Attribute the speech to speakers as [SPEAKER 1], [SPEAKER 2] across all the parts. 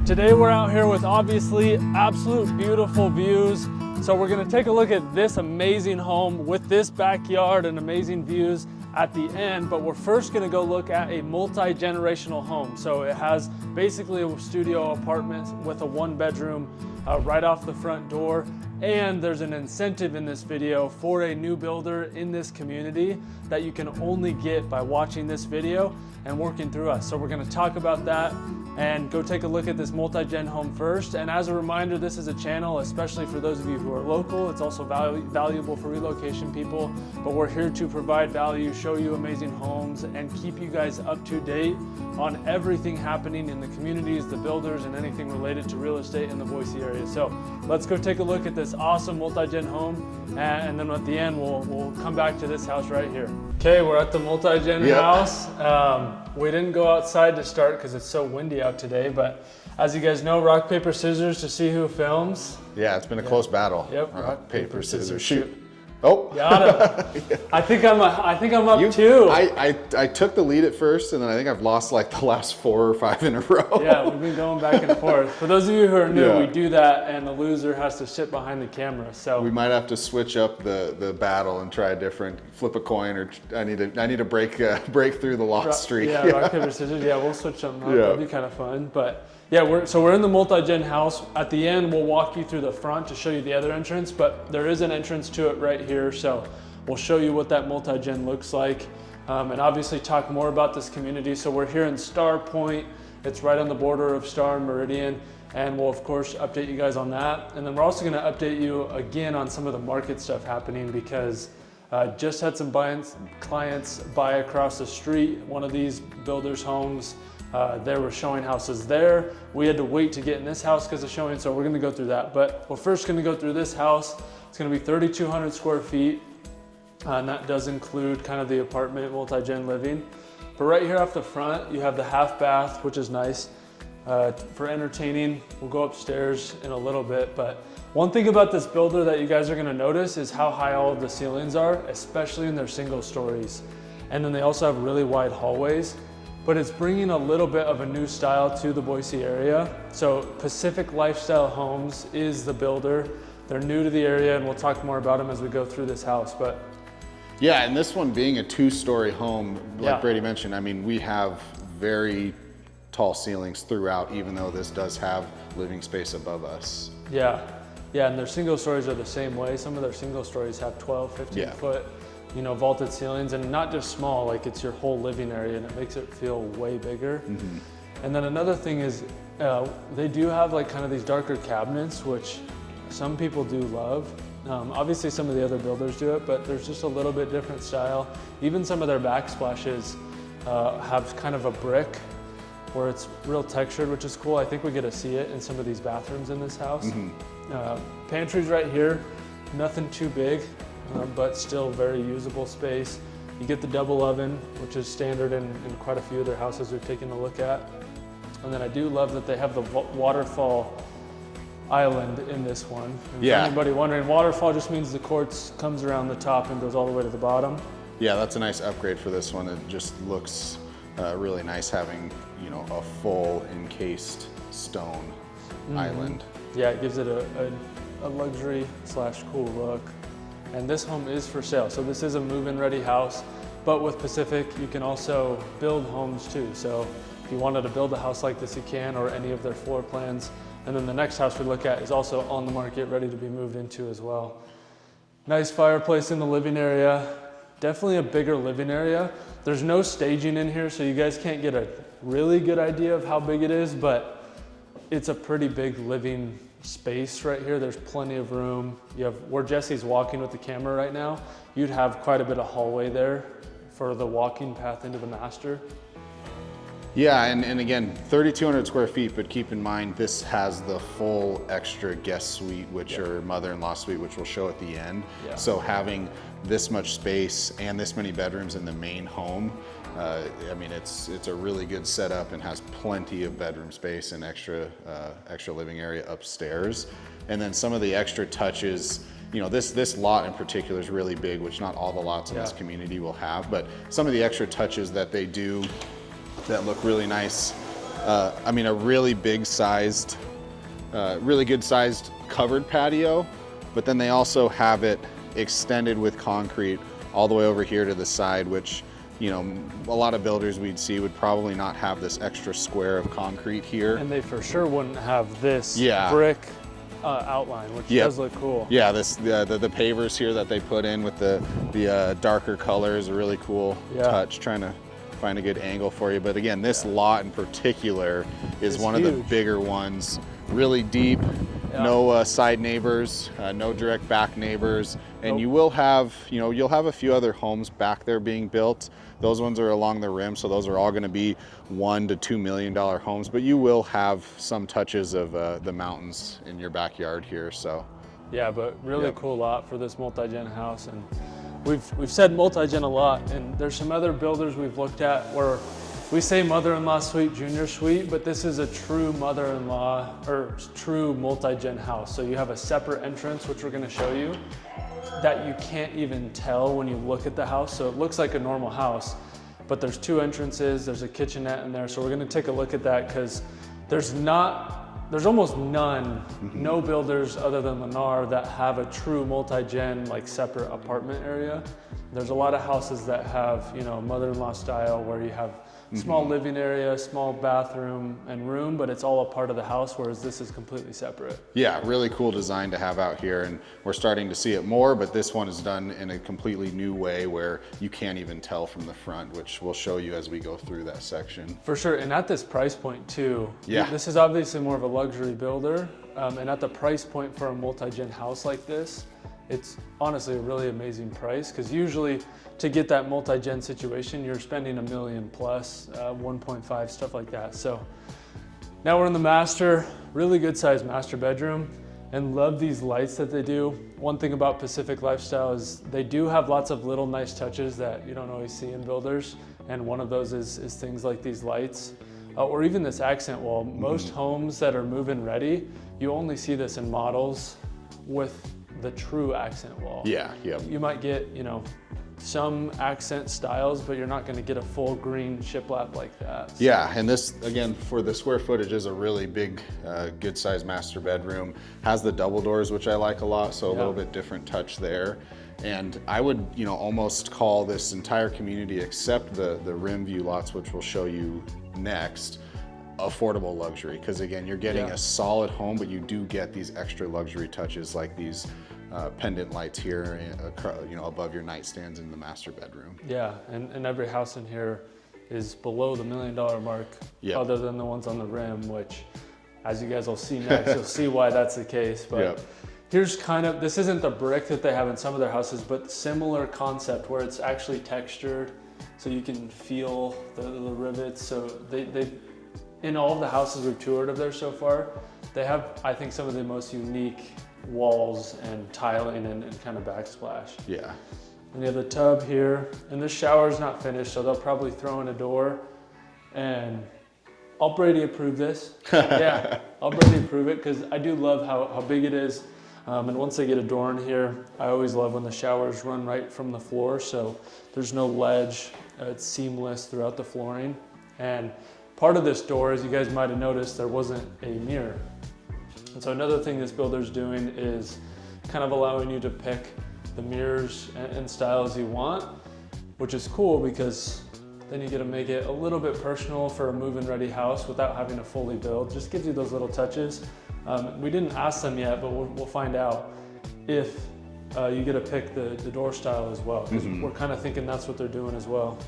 [SPEAKER 1] Today we're out here with obviously absolute beautiful views. So we're gonna take a look at this amazing home with this backyard and amazing views at the end, but we're first gonna go look at a multi-generational home. So it has basically a studio apartment with a 1-bedroom right off the front door. And there's an incentive in this video for a new builder in this community that you can only get by watching this video and working through us. So we're gonna talk about that and go take a look at this multi-gen home first. And as a reminder, this is a channel, especially for those of you who are local. It's also valuable for relocation people, but we're here to provide value, show you amazing homes, and keep you guys up to date on everything happening in the communities, the builders, and anything related to real estate in the Boise area. So let's go take a look at this awesome multi-gen home, and then at the end, we'll come back to this house right here. Okay, we're at the multi-gen house. We didn't go outside to start because it's so windy out today, but as you guys know, rock, paper, scissors to see who films.
[SPEAKER 2] Yeah, it's been a close battle.
[SPEAKER 1] Yep.
[SPEAKER 2] Rock, paper, scissors, shoot. Oh.
[SPEAKER 1] Got him. Yeah. I think I'm up too.
[SPEAKER 2] I took the lead at first, and then I think I've lost like the last 4 or 5 in a row.
[SPEAKER 1] Yeah, we've been going back and forth. For those of you who are new, we do that, and the loser has to sit behind the camera. So
[SPEAKER 2] we might have to switch up the battle and try a different, flip a coin, or I need to break through the lost streak.
[SPEAKER 1] Yeah, rock, paper, scissors. Yeah, we'll switch them up. That'd be kind of fun. But yeah, we're in the multi-gen house. At the end, we'll walk you through the front to show you the other entrance, but there is an entrance to it right here. So we'll show you what that multi-gen looks like, and obviously talk more about this community. So we're here in Starpointe. It's right on the border of Star and Meridian, and we'll of course update you guys on that. And then we're also gonna update you again on some of the market stuff happening, because just had some clients buy across the street, one of these builders' homes. They were showing houses there. We had to wait to get in this house because of showing, so we're gonna go through that. But we're first gonna go through this house. It's gonna be 3,200 square feet, and that does include kind of the apartment, multi-gen living. But right here off the front, you have the half bath, which is nice for entertaining. We'll go upstairs in a little bit, but one thing about this builder that you guys are gonna notice is how high all of the ceilings are, especially in their single stories. And then they also have really wide hallways. But it's bringing a little bit of a new style to the Boise area. So Pacific Lifestyle Homes is the builder. They're new to the area, and we'll talk more about them as we go through this house. But
[SPEAKER 2] yeah, and this one being a 2-story home, like Brady mentioned, I mean, we have very tall ceilings throughout, even though this does have living space above us.
[SPEAKER 1] Yeah, and their single stories are the same way. Some of their single stories have 12, 15 foot vaulted ceilings, and not just small, like it's your whole living area, and it makes it feel way bigger. Mm-hmm. And then another thing is they do have like kind of these darker cabinets, which some people do love. Obviously some of the other builders do it, but there's just a little bit different style. Even some of their backsplashes have kind of a brick where it's real textured, which is cool. I think we get to see it in some of these bathrooms in this house. Mm-hmm. Pantry's right here, nothing too big, but still very usable space. You get the double oven, which is standard in quite a few of their houses we've taken a look at. And then I do love that they have the waterfall island in this one. And for anybody wondering, waterfall just means the quartz comes around the top and goes all the way to the bottom. Yeah,
[SPEAKER 2] that's a nice upgrade for this one. It just looks really nice having, a full encased stone island.
[SPEAKER 1] Yeah, it gives it a luxury / cool look. And this home is for sale. So this is a move-in ready house, but with Pacific, you can also build homes too. So if you wanted to build a house like this, you can, or any of their floor plans. And then the next house we look at is also on the market, ready to be moved into as well. Nice fireplace in the living area. Definitely a bigger living area. There's no staging in here, so you guys can't get a really good idea of how big it is, but it's a pretty big living space right here. There's plenty of room. You have where Jesse's walking with the camera right now, you'd have quite a bit of hallway there for the walking path into the master.
[SPEAKER 2] Yeah, and again, 3,200 square feet, but keep in mind this has the full extra guest suite, which are mother-in-law suite, which we'll show at the end. Yeah. So having this much space and this many bedrooms in the main home, I mean, it's a really good setup and has plenty of bedroom space and extra living area upstairs. And then some of the extra touches, this lot in particular is really big, which not all the lots in this community will have, but some of the extra touches that they do that look really nice I mean, a really big sized, really good sized covered patio, but then they also have it extended with concrete all the way over here to the side, which, you know, a lot of builders we'd see would probably not have this extra square of concrete here.
[SPEAKER 1] And they for sure wouldn't have this
[SPEAKER 2] Yeah.
[SPEAKER 1] brick outline, which
[SPEAKER 2] Yep.
[SPEAKER 1] does look cool.
[SPEAKER 2] Yeah, the pavers here that they put in with the darker color is a really cool touch. Trying to find a good angle for you, but again, this lot in particular is
[SPEAKER 1] It's
[SPEAKER 2] one
[SPEAKER 1] huge.
[SPEAKER 2] of the bigger ones. Really deep, no side neighbors, no direct back neighbors, and you will have, you know, you'll have a few other homes back there being built. Those ones are along the rim, so those are all going to be $1 to $2 million homes, but you will have some touches of the mountains in your backyard here. So
[SPEAKER 1] yeah, but really cool lot for this multi-gen house. And we've said multi-gen a lot, and there's some other builders we've looked at where we say mother-in-law suite, junior suite, but this is a true mother-in-law or true multi-gen house. So you have a separate entrance, which we're going to show you, that you can't even tell when you look at the house. So it looks like a normal house, but there's two entrances, there's a kitchenette in there. So we're going to take a look at that, because there's almost no builders other than Lennar that have a true multi-gen, like separate apartment area. There's a lot of houses that have, you know, mother-in-law style, where you have small living area, small bathroom and room, but it's all a part of the house, whereas this is completely separate.
[SPEAKER 2] yeah, really cool design to have out here, and we're starting to see it more, but this one is done in a completely new way where you can't even tell from the front, which we'll show you as we go through that section.
[SPEAKER 1] For sure, and at this price point too.
[SPEAKER 2] Yeah.
[SPEAKER 1] This is obviously more of a luxury builder, and at the price point for a multi-gen house like this, it's honestly a really amazing price, because usually to get that multi-gen situation, you're spending $1 million plus, 1.5, stuff like that. So now we're in the master, really good sized master bedroom, and love these lights that they do. One thing about Pacific Lifestyle is they do have lots of little nice touches that you don't always see in builders, and one of those is things like these lights, or even this accent wall. Most homes that are move-in ready, you only see this in models with the true accent wall.
[SPEAKER 2] Yeah, yeah.
[SPEAKER 1] You might get, you know, some accent styles, but you're not going to get a full green shiplap like that. So.
[SPEAKER 2] Yeah, and this, again, for the square footage, is a really big, good sized master bedroom. Has the double doors, which I like a lot, so a little bit different touch there. And I would, you know, almost call this entire community, except the rim view lots, which we'll show you next, affordable luxury, because again, you're getting a solid home, but you do get these extra luxury touches like these pendant lights here, you know, above your nightstands in the master bedroom.
[SPEAKER 1] Yeah, and every house in here is below the $1 million mark, other than the ones on the rim, which, as you guys will see next, you'll see why that's the case. But here's kind of, this isn't the brick that they have in some of their houses, but similar concept where it's actually textured, so you can feel the rivets. So they in all of the houses we've toured of there so far, they have, I think, some of the most unique walls and tiling and kind of backsplash.
[SPEAKER 2] Yeah.
[SPEAKER 1] And you have the tub here, and this shower's not finished, so they'll probably throw in a door. And I'll Brady approve this. Yeah, I'll Brady approve it, because I do love how big it is. And once they get a door in here, I always love when the showers run right from the floor, so there's no ledge. It's seamless throughout the flooring. And part of this door, as you guys might have noticed, there wasn't a mirror. And so another thing this builder's doing is kind of allowing you to pick the mirrors and styles you want, which is cool, because then you get to make it a little bit personal for a move-in ready house without having to fully build. Just gives you those little touches. We didn't ask them yet, but we'll find out if you get to pick the door style as well, because we're kind of thinking that's what they're doing as well.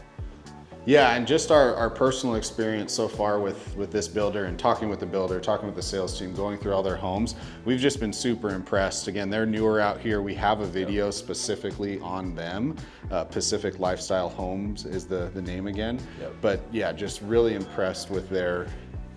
[SPEAKER 2] Yeah, and just our personal experience so far with this builder, and talking with the builder, talking with the sales team, going through all their homes, we've just been super impressed. Again, they're newer out here. We have a video specifically on them. Pacific Lifestyle Homes is the name again. But yeah, just really impressed with their...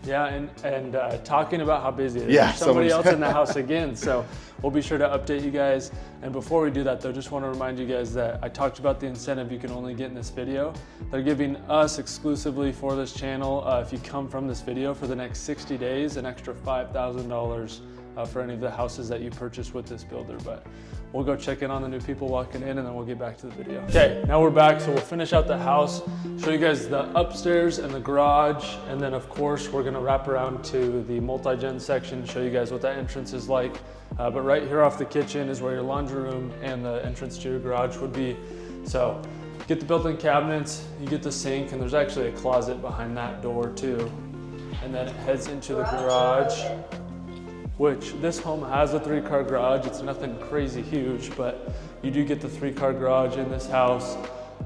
[SPEAKER 1] Yeah, and talking about how busy it is.
[SPEAKER 2] Yeah,
[SPEAKER 1] There's somebody else in the house again, so we'll be sure to update you guys. And before we do that though, just want to remind you guys that I talked about the incentive you can only get in this video. They're giving us exclusively for this channel, if you come from this video for the next 60 days, an extra $5,000 for any of the houses that you purchase with this builder. But we'll go check in on the new people walking in, and then we'll get back to the video. Okay, now we're back, so we'll finish out the house, show you guys the upstairs and the garage, and then of course we're gonna wrap around to the multi-gen section, show you guys what that entrance is like. But right here off the kitchen is where your laundry room and the entrance to your garage would be. So you get the built-in cabinets, you get the sink, and there's actually a closet behind that door too. And then it heads into the garage, which this home has a 3-car garage. It's nothing crazy huge, but you do get the 3-car garage in this house.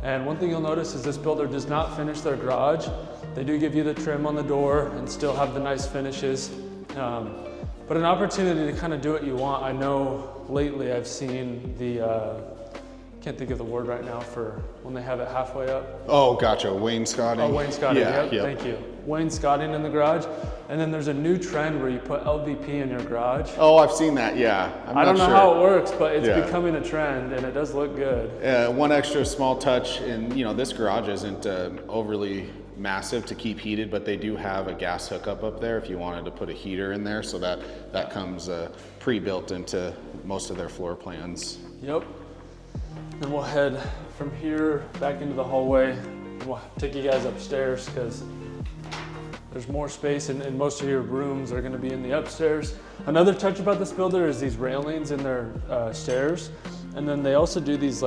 [SPEAKER 1] And one thing you'll notice is this builder does not finish their garage. They do give you the trim on the door and still have the nice finishes. But an opportunity to kind of do what you want. I know lately I've seen the, can't think of the word right now for when they have it halfway up.
[SPEAKER 2] Oh, gotcha, wainscoting.
[SPEAKER 1] Oh, wainscoting,
[SPEAKER 2] yeah,
[SPEAKER 1] yep. Thank you. Wainscoting in the garage. And then there's a new trend where you put LVP in your garage.
[SPEAKER 2] Oh, I've seen that, yeah.
[SPEAKER 1] I don't know how it works, but it's becoming a trend and it does look good.
[SPEAKER 2] One extra small touch, and this garage isn't overly massive to keep heated, but they do have a gas hookup up there if you wanted to put a heater in there, so that comes pre-built into most of their floor plans.
[SPEAKER 1] Yep. Then we'll head from here back into the hallway, and we'll take you guys upstairs because there's more space, and most of your rooms are going to be in the upstairs. Another touch about this builder is these railings in their stairs, and then they also do these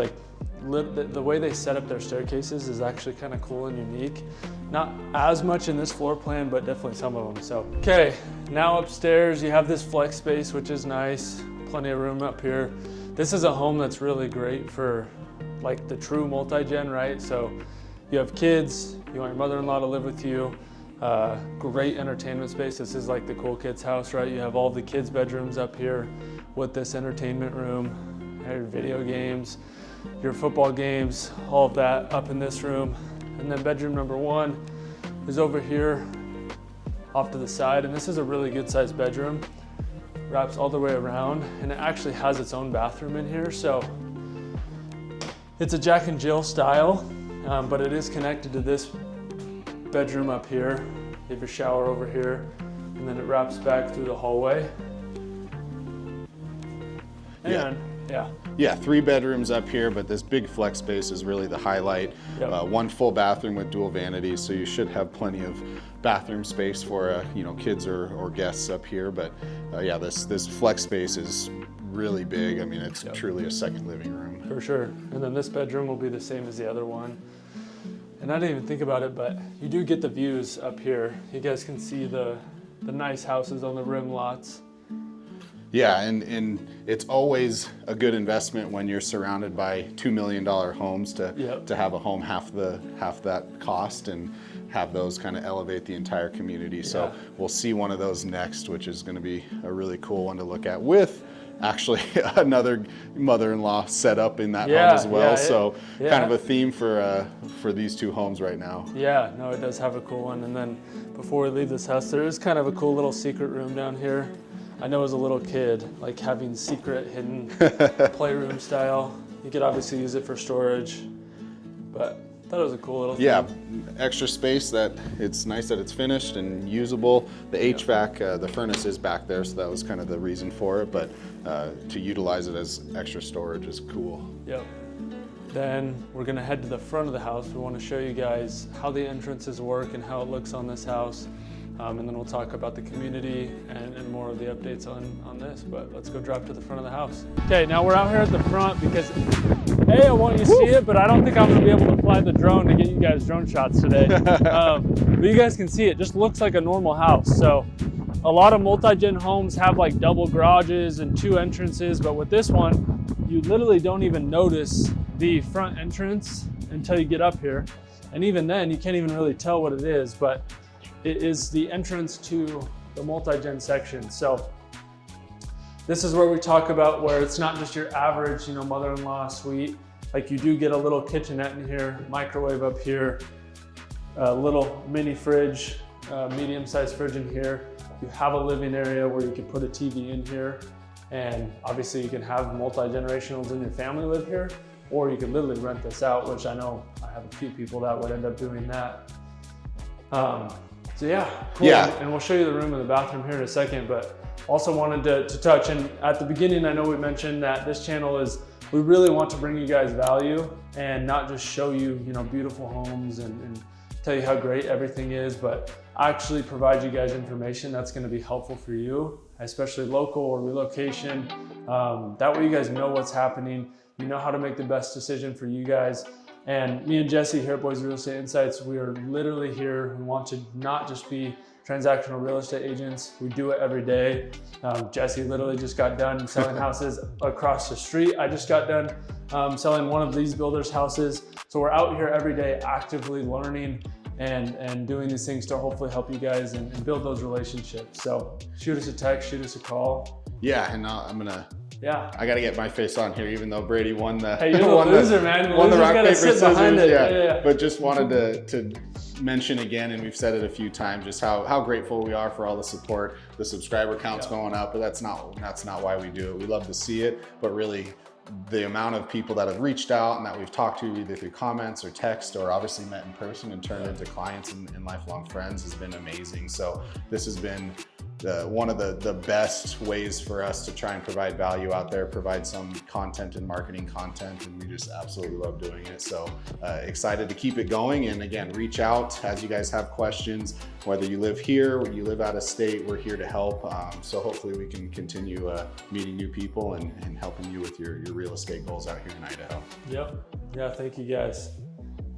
[SPEAKER 1] the way they set up their staircases is actually kind of cool and unique. Not as much in this floor plan, but definitely some of them. So, okay, now upstairs you have this flex space, which is nice. Plenty of room up here. This is a home that's really great for like the true multi-gen, right? So you have kids, you want your mother-in-law to live with you, great entertainment space. This is like the cool kids' house, right? You have all the kids' bedrooms up here with this entertainment room, your video games, your football games, all of that up in this room. And then bedroom number 1 is over here off to the side, and this is a really good sized bedroom. Wraps all the way around, and it actually has its own bathroom in here. So it's a Jack and Jill style, but it is connected to this bedroom up here. You have your shower over here, and then it wraps back through the hallway. And
[SPEAKER 2] yeah, 3 bedrooms up here, but this big flex space is really the highlight. Yep. 1 full bathroom with dual vanities, so you should have plenty of bathroom space for kids or guests up here. But yeah, this flex space is really big. I mean, it's truly a second living room.
[SPEAKER 1] For sure. And then this bedroom will be the same as the other one. And I didn't even think about it, but you do get the views up here. You guys can see the nice houses on the rim lots.
[SPEAKER 2] Yeah, and it's always a good investment when you're surrounded by $2 million homes to have a home half that cost and have those kind of elevate the entire community. So we'll see one of those next, which is going to be a really cool one to look at with actually another mother-in-law set up in that home as well. So kind of a theme for these 2 homes right now. Yeah,
[SPEAKER 1] no, it does have a cool one. And then before we leave this house, there is kind of a cool little secret room down here. I know as a little kid, like having secret hidden playroom style. You could obviously use it for storage, but I thought it was a cool little thing.
[SPEAKER 2] Yeah, extra space that it's nice that it's finished and usable. The HVAC, the furnace is back there, so that was kind of the reason for it, but to utilize it as extra storage is cool.
[SPEAKER 1] Yep. Then we're gonna head to the front of the house. We wanna show you guys how the entrances work and how it looks on this house. And then we'll talk about the community and more of the updates on this, but let's go drive to the front of the house. Okay, now we're out here at the front because I want you to see it, but I don't think I'm gonna be able to fly the drone to get you guys drone shots today. But you guys can see it just looks like a normal house. So a lot of multi-gen homes have like double garages and 2 entrances, but with this one, you literally don't even notice the front entrance until you get up here. And even then, you can't even really tell what it is, but it is the entrance to the multi-gen section. So this is where we talk about where it's not just your average, mother-in-law suite. Like you do get a little kitchenette in here, microwave up here, a little mini fridge, medium-sized fridge in here. You have a living area where you can put a TV in here, and obviously you can have multi-generationals in your family live here, or you can literally rent this out, which I know I have a few people that would end up doing that. So yeah, cool. And we'll show you the room and the bathroom here in a second, but also wanted to touch, and at the beginning, I know we mentioned that this channel is, we really want to bring you guys value and not just show you, you know, beautiful homes and tell you how great everything is, but actually provide you guys information that's going to be helpful for you, especially local or relocation. That way you guys know what's happening, you know how to make the best decision for you guys. And me and Jesse here at Boise Real Estate Insights, we are literally here. We want to not just be transactional real estate agents. We do it every day. Jesse literally just got done selling houses across the street. I just got done selling one of these builders' houses. So we're out here every day actively learning and doing these things to hopefully help you guys and build those relationships. So shoot us a text, shoot us a call.
[SPEAKER 2] Yeah, and I got to get my face on here, even though Brady won the,
[SPEAKER 1] hey, you're the loser, man.
[SPEAKER 2] Won the rock, paper, scissors.
[SPEAKER 1] Yeah.
[SPEAKER 2] But just wanted to mention again, and we've said it a few times, just how grateful we are for all the support. The subscriber count's going up, but that's not why we do it. We love to see it, but really the amount of people that have reached out and that we've talked to either through comments or text or obviously met in person and turned into clients and lifelong friends has been amazing. So this has been one of the best ways for us to try and provide value out there, provide some content and marketing content, and we just absolutely love doing it. So excited to keep it going. And again, reach out as you guys have questions, whether you live here or you live out of state, we're here to help. So hopefully we can continue meeting new people and helping you with your real estate goals out here in Idaho.
[SPEAKER 1] Yep. Yeah, thank you guys.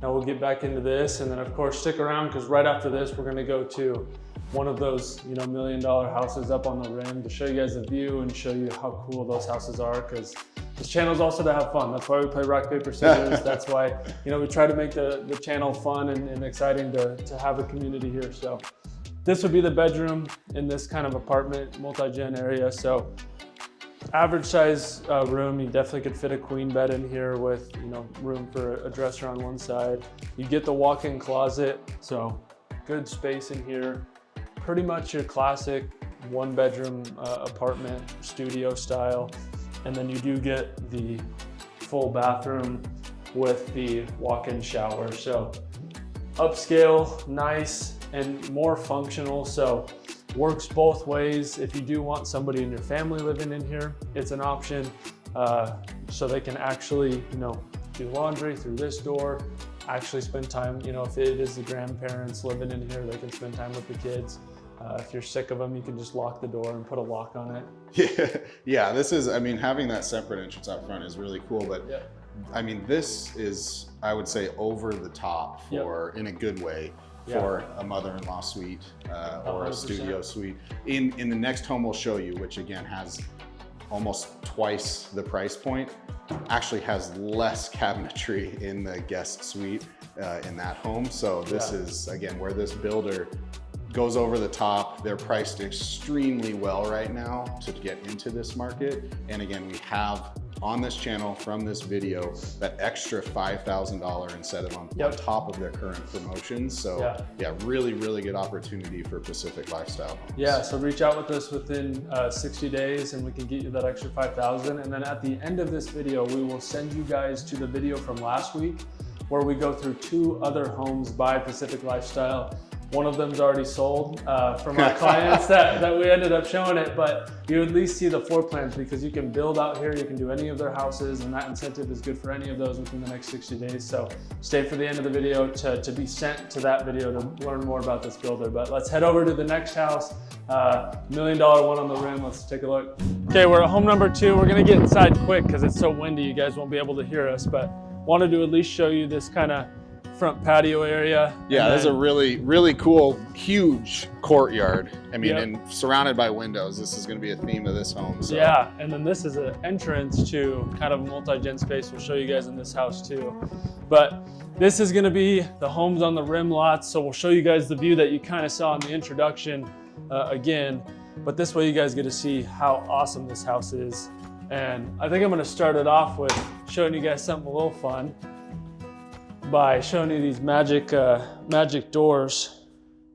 [SPEAKER 1] Now we'll get back into this, and then of course stick around, because right after this we're going to go to one of those, you know, $1 million houses up on the rim to show you guys the view and show you how cool those houses are, because this channel is also to have fun. That's why we play rock, paper, scissors. That's why, you know, we try to make the channel fun and exciting to have a community here. So this would be the bedroom in this kind of apartment, multi-gen area. So average size room, you definitely could fit a queen bed in here with, you know, room for a dresser on one side. You get the walk-in closet, so good space in here. Pretty much your classic one bedroom apartment, studio style. And then you do get the full bathroom with the walk-in shower. So upscale, nice, and more functional. So works both ways. If you do want somebody in your family living in here, it's an option. So they can actually, you know, do laundry through this door, actually spend time, you know, if it is the grandparents living in here, they can spend time with the kids. If you're sick of them, you can just lock the door and put a lock on it.
[SPEAKER 2] Yeah, this is, I mean, having that separate entrance out front is really cool, but I mean, this is, I would say, over the top for, in a good way, for a mother-in-law suite or 100%. A studio suite. In the next home we'll show you, which again has almost twice the price point, actually has less cabinetry in the guest suite in that home. So this is, again, where this builder goes over the top. They're priced extremely well right now to get into this market. And again, we have on this channel from this video that extra $5,000 incentive on top of their current promotions. So yeah, really, really good opportunity for Pacific Lifestyle homes.
[SPEAKER 1] Yeah, so reach out with us within 60 days and we can get you that extra $5,000. And then at the end of this video, we will send you guys to the video from last week where we go through 2 other homes by Pacific Lifestyle. One of them's already sold from our clients that we ended up showing it, but you at least see the floor plans because you can build out here, you can do any of their houses, and that incentive is good for any of those within the next 60 days. So stay for the end of the video to be sent to that video to learn more about this builder. But let's head over to the next house, $1 million one on the rim. Let's take a look. Okay, we're at home number 2. We're gonna get inside quick because it's so windy, you guys won't be able to hear us, but wanted to at least show you this kind of front patio area.
[SPEAKER 2] Yeah, there's a really, really cool, huge courtyard. I mean, and surrounded by windows. This is going to be a theme of this home. So.
[SPEAKER 1] Yeah, and then this is an entrance to kind of a multi-gen space. We'll show you guys in this house too. But this is going to be the homes on the rim lots. So we'll show you guys the view that you kind of saw in the introduction again. But this way you guys get to see how awesome this house is. And I think I'm going to start it off with showing you guys something a little fun by showing you these magic doors.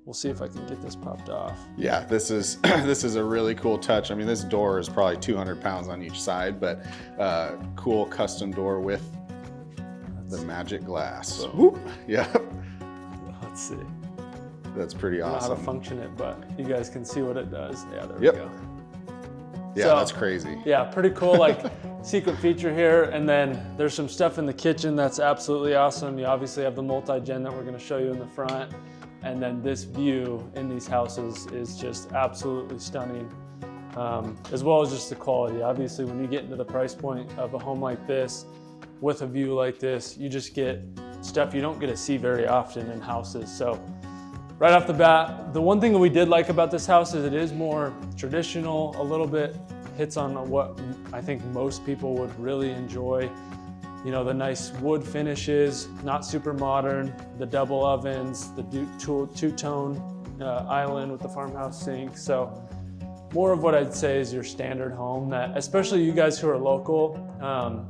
[SPEAKER 1] We'll see if I can get this popped off.
[SPEAKER 2] Yeah, this is a really cool touch. I mean, this door is probably 200 pounds on each side, but cool custom door with the magic glass.
[SPEAKER 1] So,
[SPEAKER 2] yeah.
[SPEAKER 1] Let's see.
[SPEAKER 2] That's pretty awesome.
[SPEAKER 1] I don't know how to function it, but you guys can see what it does. Yeah, there we go.
[SPEAKER 2] Yeah,
[SPEAKER 1] so,
[SPEAKER 2] that's crazy.
[SPEAKER 1] Yeah, pretty cool, like secret feature here. And then there's some stuff in the kitchen that's absolutely awesome. You obviously have the multi-gen that we're gonna show you in the front. And then this view in these houses is just absolutely stunning, as well as just the quality. Obviously, when you get into the price point of a home like this, with a view like this, you just get stuff you don't get to see very often in houses. So right off the bat, the one thing that we did like about this house is it is more traditional, a little bit hits on what I think most people would really enjoy. You know, the nice wood finishes, not super modern, the double ovens, the two-tone island with the farmhouse sink. So more of what I'd say is your standard home that, especially you guys who are local,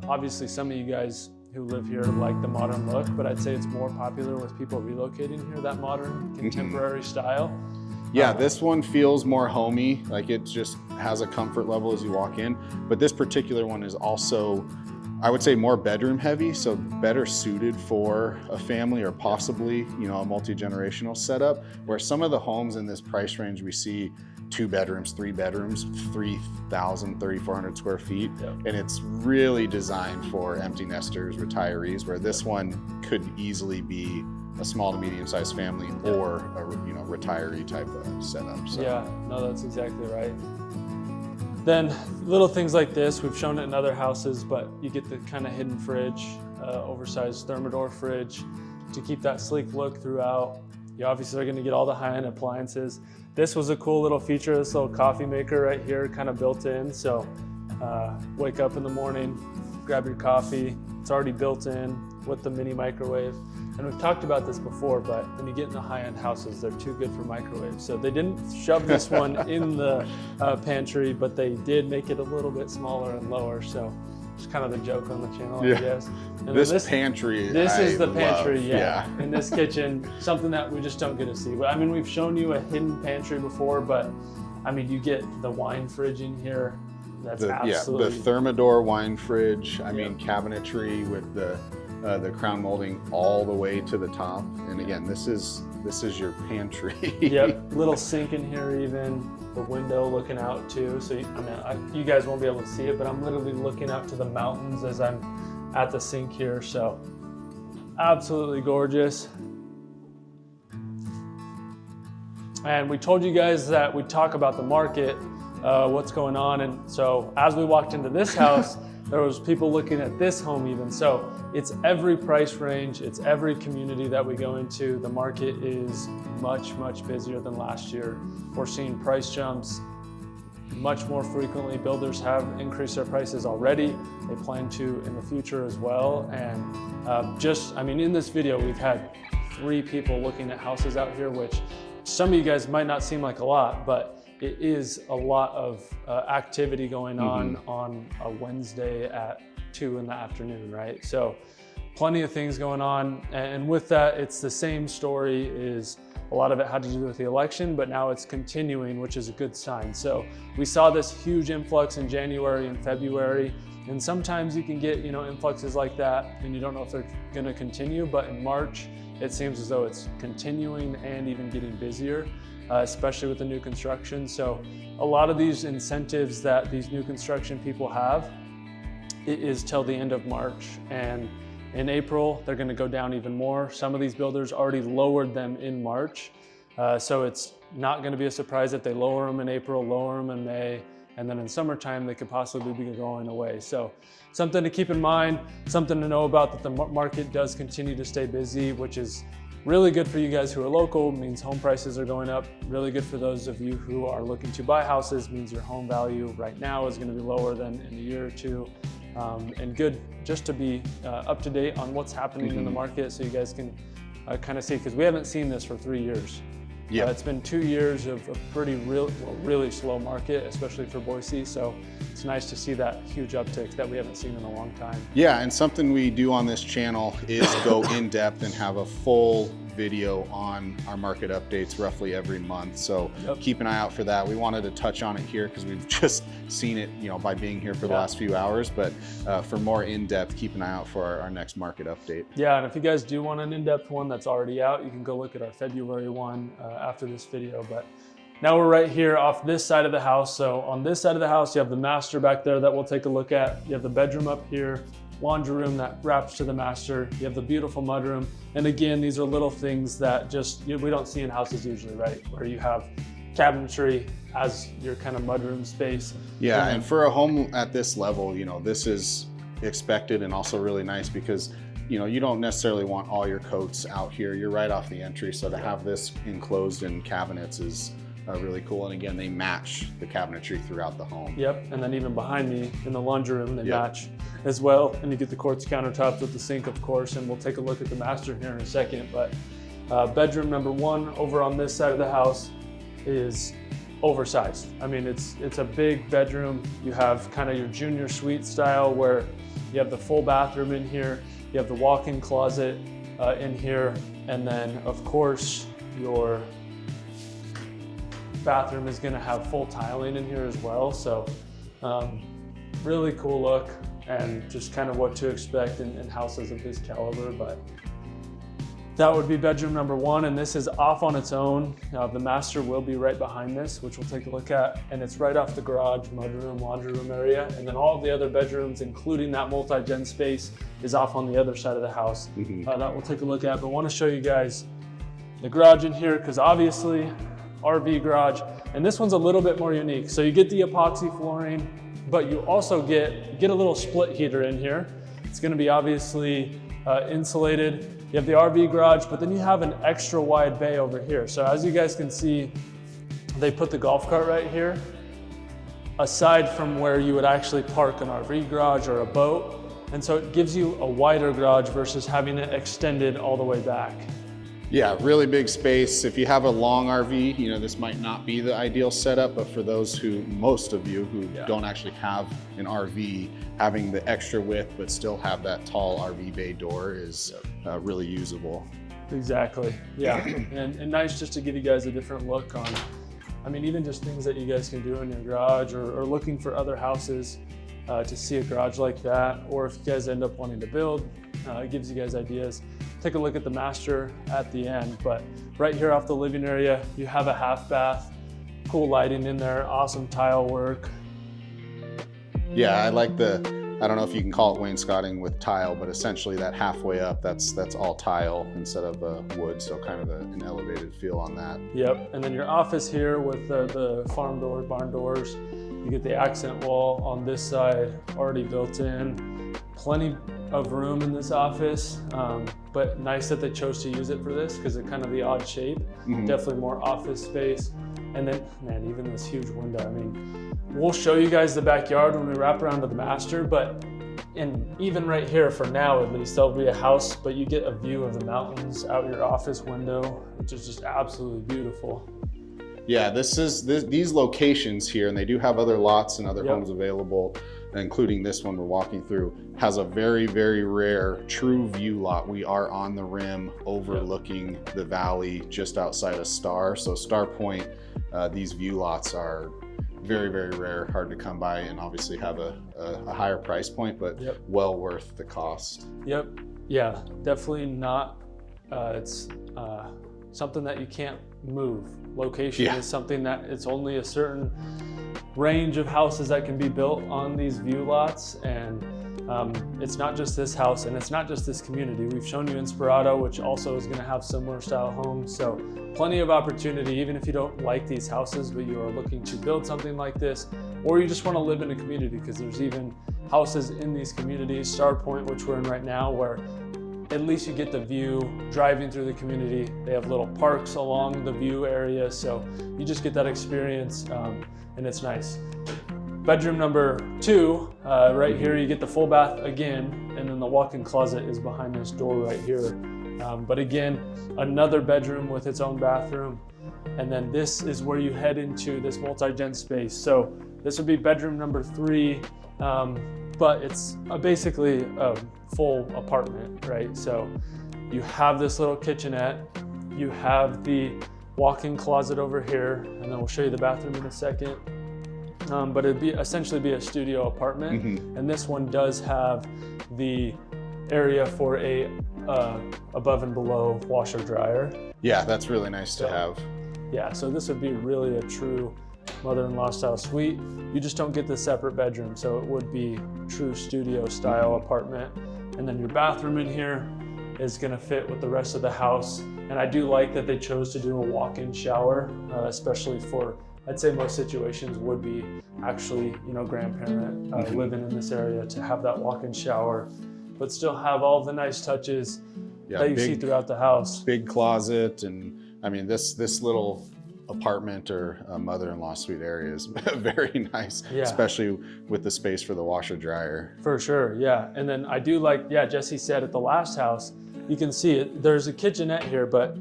[SPEAKER 1] obviously some of you guys who live here like the modern look, but I'd say it's more popular with people relocating here, that modern contemporary style.
[SPEAKER 2] Yeah, this one feels more homey, like it just has a comfort level as you walk in. But this particular one is also, I would say, more bedroom heavy, so better suited for a family or possibly, you know, a multi-generational setup, where some of the homes in this price range we see 2 bedrooms, 3 bedrooms, 3,000, 3,400 square feet.
[SPEAKER 1] Yep.
[SPEAKER 2] And it's really designed for empty nesters, retirees, where this one could easily be a small to medium sized family or a, you know, retiree type of setup. So.
[SPEAKER 1] Yeah, no, that's exactly right. Then little things like this, we've shown it in other houses, but you get the kind of hidden fridge, oversized thermidor fridge to keep that sleek look throughout. You obviously are gonna get all the high-end appliances. This was a cool little feature, this little coffee maker right here, kind of built in. So wake up in the morning, grab your coffee. It's already built in with the mini microwave. And we've talked about this before, but when you get in the high-end houses, they're too good for microwaves. So they didn't shove this one in the pantry, but they did make it a little bit smaller and lower. So it's kind of the joke on the channel, I guess. And
[SPEAKER 2] this pantry,
[SPEAKER 1] this is the pantry,
[SPEAKER 2] yeah.
[SPEAKER 1] In this kitchen, something that we just don't get to see. I mean, we've shown you a hidden pantry before, but I mean, you get the wine fridge in here. That's absolutely...
[SPEAKER 2] Yeah, the Thermidor wine fridge. I mean, cabinetry with the crown molding all the way to the top. And again, this is your pantry.
[SPEAKER 1] Yep, little sink in here even, the window looking out too. So, you guys won't be able to see it, but I'm literally looking out to the mountains as I'm at the sink here. So absolutely gorgeous. And we told you guys that we'd talk about the market, what's going on. And so as we walked into this house, there was people looking at this home even. So it's every price range, it's every community that we go into. The market is much, much busier than last year. We're seeing price jumps much more frequently. Builders have increased their prices already. They plan to in the future as well. And in this video, we've had 3 people looking at houses out here, which some of you guys might not seem like a lot, but it is a lot of activity going on a Wednesday at 2 in the afternoon, right? So plenty of things going on. And with that, it's the same story. Is a lot of it had to do with the election, but now it's continuing, which is a good sign. So we saw this huge influx in January and February, and sometimes you can get, influxes like that and you don't know if they're gonna continue, but in March, it seems as though it's continuing and even getting busier. Especially with the new construction. So a lot of these incentives that these new construction people have, it is till the end of March. And in April, they're gonna go down even more. Some of these builders already lowered them in March. So it's not gonna be a surprise that they lower them in April, lower them in May, and then in summertime, they could possibly be going away. So something to keep in mind, something to know about, that the market does continue to stay busy, which is really good for you guys who are local, means home prices are going up. Really good for those of you who are looking to buy houses, means your home value right now is gonna be lower than in a year or two. And good just to be up to date on what's happening in the market, so you guys can kind of see, because we haven't seen this for 3 years. Yeah, it's been 2 years of a really slow market, especially for Boise. So it's nice to see that huge uptick that we haven't seen in a long time.
[SPEAKER 2] Yeah, and something we do on this channel is go in depth and have a full video on our market updates roughly every month. So keep an eye out for that. We wanted to touch on it here because we've just seen it, you know, by being here for the last few hours. But for more in-depth, keep an eye out for our next market update. Yeah, and if you guys do want an in-depth one that's already out, you can go look at our February one after this video. But now we're right here off this side of the house. So on this side of the house, you have the master back there that we'll take a look at. You have the bedroom up here, laundry room that wraps to the master. You have the beautiful mudroom. And again, these are little things that just, we don't see in houses usually, right? Where you have cabinetry as your kind of mudroom space. Yeah, and for a home at this level, you know, this is expected and also really nice because, you know, you don't necessarily want all your coats out here. You're right off the entry. So to have this enclosed in cabinets is really cool. And again, they match the cabinetry throughout the home. Yep, and then even behind me in the laundry room, they match as well. And you get the quartz countertops with the sink, of course, and we'll take a look at the master here in a second. But bedroom number one over on this side of the house is oversized. I mean, it's a big bedroom. You have kind of your junior suite style where you have the full bathroom in here, you have the walk-in closet in here, and then of course your bathroom is going to have full tiling in here as well. So really cool look and just kind of what to expect in houses of this caliber. But that would be bedroom number one, and this is off on its own. The master will be right behind this, which we'll take a look at, and it's right off the garage, mudroom, laundry room area, and then all of the other bedrooms, including that multi-gen space, is off on the other side of the house. That we'll take a look at, but I want to show you guys the garage in here, because obviously RV garage, and this one's a little bit more unique. So you get the epoxy flooring, but you also get a little split heater in here. It's going to be obviously insulated. You have the RV garage, but then you have an extra wide bay over here. So as you guys can see, they put the golf cart right here, aside from where you would actually park an RV garage or a boat. And so it gives you a wider garage versus having it extended all the way back. Yeah, really big space. If you have a long RV, you know, this might not be the ideal setup, but for most of you who don't actually have an RV, having the extra width but still have that tall RV bay door is really usable. Exactly, yeah. and nice just to give you guys a different look on, I mean, even just things that you guys can do in your garage or looking for other houses to see a garage like that, or if you guys end up wanting to build, it gives you guys ideas. Take a look at the master at the end, but right here off the living area, you have a half bath, cool lighting in there, awesome tile work. Yeah, I like I don't know if you can call it wainscoting with tile, but essentially that halfway up, that's all tile instead of wood, so kind of an elevated feel on that. Yep, and then your office here with the farm door, barn doors. You get the accent wall on this side already built in. Plenty of room in this office, but nice that they chose to use it for this because it's kind of the odd shape. Definitely more office space. And then, man, even this huge window. I mean, we'll show you guys the backyard when we wrap around to the master, but even right here for now at least, there'll be a house, but you get a view of the mountains out your office window, which is just absolutely beautiful. Yeah, these locations here, and they do have other lots and other homes available, including this one we're walking through, has a very, very rare true view lot. We are on the rim overlooking the valley just outside of Star. So Starpointe, these view lots are very, very rare, hard to come by, and obviously have a higher price point, but well worth the cost. Yep, yeah, definitely not. It's something that you can't move. Location is something that it's only a certain range of houses that can be built on these view lots, and it's not just this house and it's not just this community. We've shown you Inspirato, which also is going to have similar style homes, so plenty of opportunity even if you don't like these houses but you are looking to build something like this, or you just want to live in a community, because there's even houses in these communities, Starpointe, which we're in right now, where at least you get the view driving through the community. They have little parks along the view area, so you just get that experience, and it's nice. Bedroom number two, right here, you get the full bath again, and then the walk-in closet is behind this door right here. But again, another bedroom with its own bathroom. And then this is where you head into this multi-gen space. So this would be bedroom number three, but it's basically a full apartment, right? So you have this little kitchenette,
[SPEAKER 1] you have the walk-in closet over here, and then we'll show you the bathroom in a second. But it'd essentially be a studio apartment, and this one does have the area for a above and below washer dryer.
[SPEAKER 2] Yeah, that's really nice to have.
[SPEAKER 1] Yeah, so this would be really a true mother-in-law style suite. You just don't get the separate bedroom, so it would be true studio style apartment. And then your bathroom in here is gonna fit with the rest of the house. And I do like that they chose to do a walk-in shower, especially for, I'd say most situations would be actually, you know, grandparent living in this area, to have that walk-in shower, but still have all the nice touches that you see throughout the house.
[SPEAKER 2] Big closet, and I mean, this little apartment or mother-in-law suite area is very nice, especially with the space for the washer dryer.
[SPEAKER 1] For sure, yeah. And then I do like, Jesse said at the last house, you can see it, there's a kitchenette here, but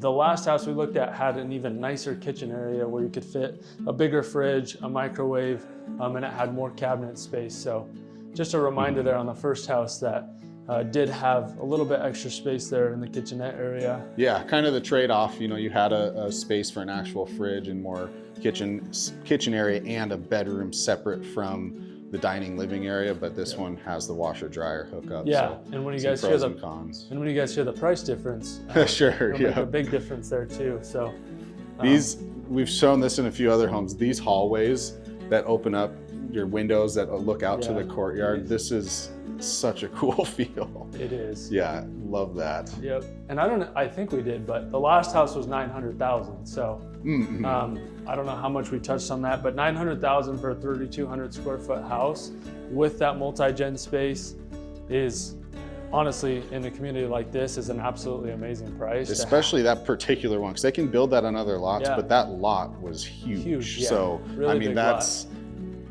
[SPEAKER 1] the last house we looked at had an even nicer kitchen area where you could fit a bigger fridge, a microwave, and it had more cabinet space. So just a reminder there on the first house that did have a little bit extra space there in the kitchenette area.
[SPEAKER 2] Yeah, kind of the trade-off. You know, you had a space for an actual fridge and more kitchen area and a bedroom separate from the dining living area, but this one has the washer dryer hookup.
[SPEAKER 1] Yeah,
[SPEAKER 2] so
[SPEAKER 1] and when you guys hear the price difference,
[SPEAKER 2] sure,
[SPEAKER 1] make a big difference there too. So
[SPEAKER 2] we've shown this in a few other homes. These hallways that open up your windows that look out to the courtyard. This is such a cool feel.
[SPEAKER 1] It is.
[SPEAKER 2] Yeah, love that.
[SPEAKER 1] Yep. And I think we did, but the last house was 900,000. So I don't know how much we touched on that, but 900,000 for a 3,200 square foot house with that multi-gen space is honestly, in a community like this, is an absolutely amazing price.
[SPEAKER 2] Especially that particular one, because they can build that on other lots, but that lot was huge.
[SPEAKER 1] Yeah.
[SPEAKER 2] So
[SPEAKER 1] really
[SPEAKER 2] I mean,
[SPEAKER 1] lot.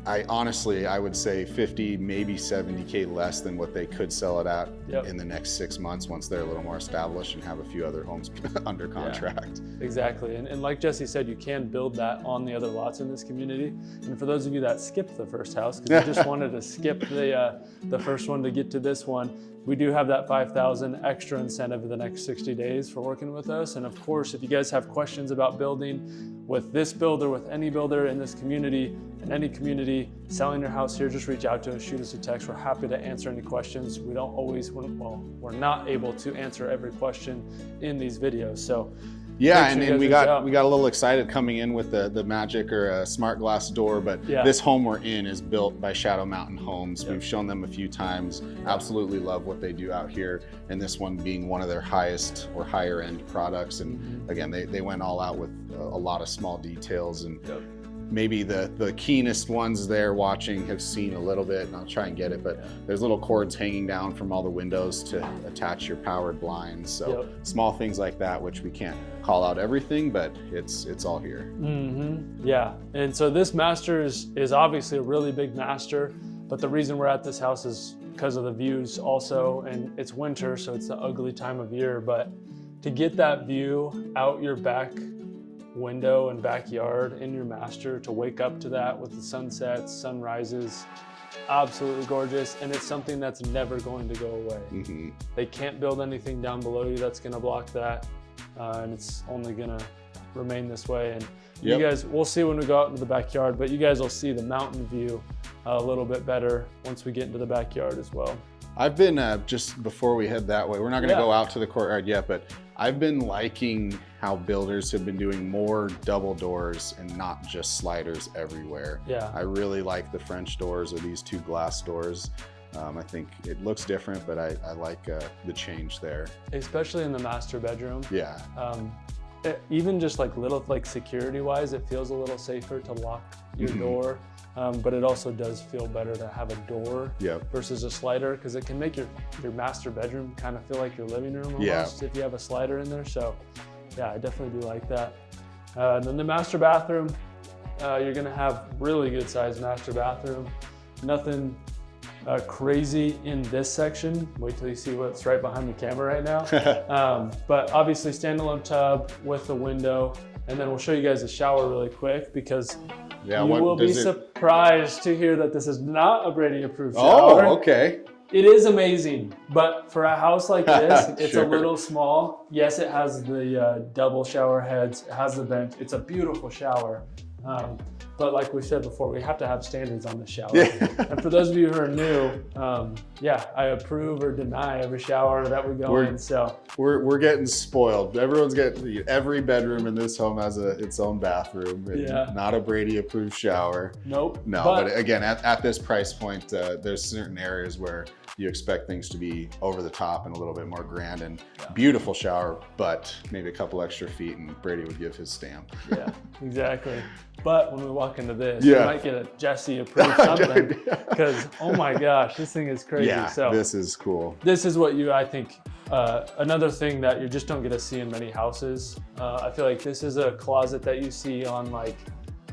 [SPEAKER 2] I would say 50, maybe 70K less than what they could sell it at in the next 6 months once they're a little more established and have a few other homes under contract.
[SPEAKER 1] Yeah, exactly. And like Jesse said, you can build that on the other lots in this community. And for those of you that skipped the first house, because you just wanted to skip the first one to get to this one, we do have that $5,000 extra incentive in the next 60 days for working with us. And of course, if you guys have questions about building with this builder, with any builder in this community, in any community, selling your house here, just reach out to us, shoot us a text. We're happy to answer any questions. We don't always, we're not able to answer every question in these videos. So
[SPEAKER 2] yeah, and we got a little excited coming in with the Magic or a smart glass door, but this home we're in is built by Shadow Mountain Homes. We've shown them a few times. Absolutely love what they do out here, and this one being one of their highest or higher end products. And again, they went all out with a lot of small details, and maybe the keenest ones there watching have seen a little bit, and I'll try and get it, but there's little cords hanging down from all the windows to attach your powered blinds. So small things like that, which we can't call out everything, but it's all here.
[SPEAKER 1] Yeah, and so this master is obviously a really big master, but the reason we're at this house is because of the views also, and it's winter, so it's the ugly time of year, but to get that view out your back window and backyard in your master, to wake up to that with the sunsets, sunrises, absolutely gorgeous. And it's something that's never going to go away. They can't build anything down below you that's going to block that, and it's only going to remain this way. And you guys, we'll see when we go out into the backyard, but you guys will see the mountain view a little bit better once we get into the backyard as well.
[SPEAKER 2] I've been just before we head that way, we're not going to go out to the courtyard yet, but I've been liking how builders have been doing more double doors and not just sliders everywhere. Yeah, I really like the French doors or these two glass doors. I think it looks different, but I like the change there. Especially in the master bedroom. Yeah. Even just like little, like security wise, it feels a little safer to lock your door. But it also does feel better to have a door versus a slider, because it can make your master bedroom kind of feel like your living room almost if you have a slider in there. So yeah, I definitely do like that. And then the master bathroom, you're gonna have really good sized master bathroom. Nothing crazy in this section. Wait till you see what's right behind the camera right now. But obviously standalone tub with the window. And then we'll show you guys the shower really quick, because you will be surprised to hear that this is not a Brady approved shower. Oh, okay.
[SPEAKER 1] It is amazing, but for a house like this, it's a little small. Yes, it has the double shower heads, it has the vent. It's a beautiful shower. But like we said before, we have to have standards on the shower. And for those of you who are new, yeah, I approve or deny every shower that we go in. So
[SPEAKER 2] we're getting spoiled. Everyone's getting, every bedroom in this home has its own bathroom. And not a Brady approved shower.
[SPEAKER 1] Nope.
[SPEAKER 2] No, but again, at this price point, there's certain areas where you expect things to be over the top and a little bit more grand and beautiful shower, but maybe a couple extra feet and Brady would give his stamp.
[SPEAKER 1] Yeah, exactly. But when we walk into this, you might get a Jesse approved something because, oh my gosh, this thing is crazy.
[SPEAKER 2] Yeah,
[SPEAKER 1] so
[SPEAKER 2] this is cool.
[SPEAKER 1] This is what I think, another thing that you just don't get to see in many houses. I feel like this is a closet that you see on like,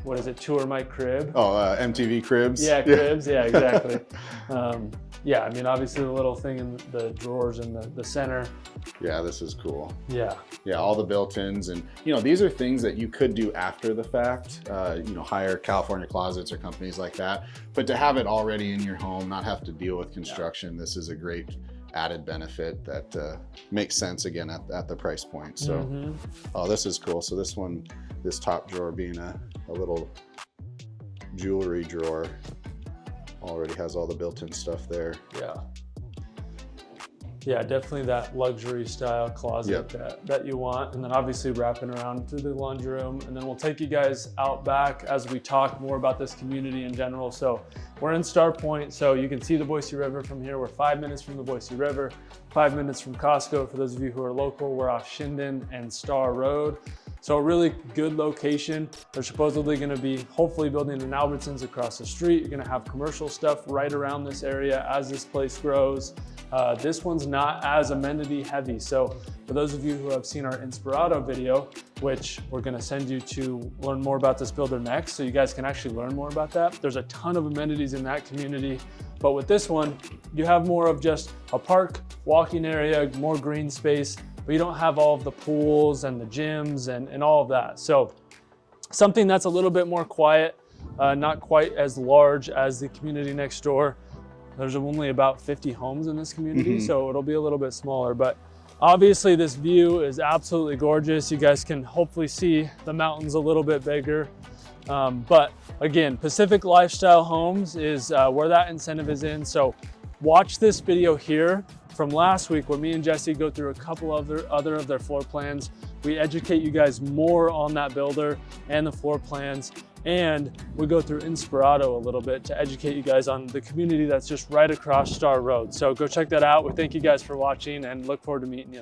[SPEAKER 1] what is it, Tour My Crib?
[SPEAKER 2] Oh, MTV Cribs?
[SPEAKER 1] Yeah, Cribs, yeah, exactly. Yeah, I mean, obviously the little thing in the drawers in the center.
[SPEAKER 2] Yeah, this is cool.
[SPEAKER 1] Yeah.
[SPEAKER 2] Yeah, all the built-ins, and these are things that you could do after the fact, hire California Closets or companies like that. But to have it already in your home, not have to deal with construction, this is a great added benefit that makes sense again at the price point. So, oh, this is cool. So this top drawer being a little jewelry drawer, already has all the built-in stuff there.
[SPEAKER 1] Yeah, definitely that luxury style closet that you want. And then obviously wrapping around through the laundry room. And then we'll take you guys out back as we talk more about this community in general. So we're in Starpointe, so you can see the Boise River from here. We're 5 minutes from the Boise River, 5 minutes from Costco. For those of you who are local, we're off Shinden and Star Road. So a really good location. They're supposedly gonna be hopefully building an Albertsons across the street. You're gonna have commercial stuff right around this area as this place grows. This one's not as amenity heavy. So for those of you who have seen our Inspirato video, which we're gonna send you to learn more about this builder next, so you guys can actually learn more about that. There's a ton of amenities in that community. But with this one, you have more of just a park, walking area, more green space, but you don't have all of the pools and the gyms and all of that. So something that's a little bit more quiet, not quite as large as the community next door. There's only about 50 homes in this community, so it'll be a little bit smaller, but obviously this view is absolutely gorgeous. You guys can hopefully see the mountains a little bit bigger. But again, Pacific Lifestyle Homes is where that incentive is in. So watch this video here from last week where me and Jesse go through a couple other of their floor plans. We educate you guys more on that builder and the floor plans. And we go through Inspirato a little bit to educate you guys on the community that's just right across Star Road. So go check that out. We thank you guys for watching and look forward to meeting you.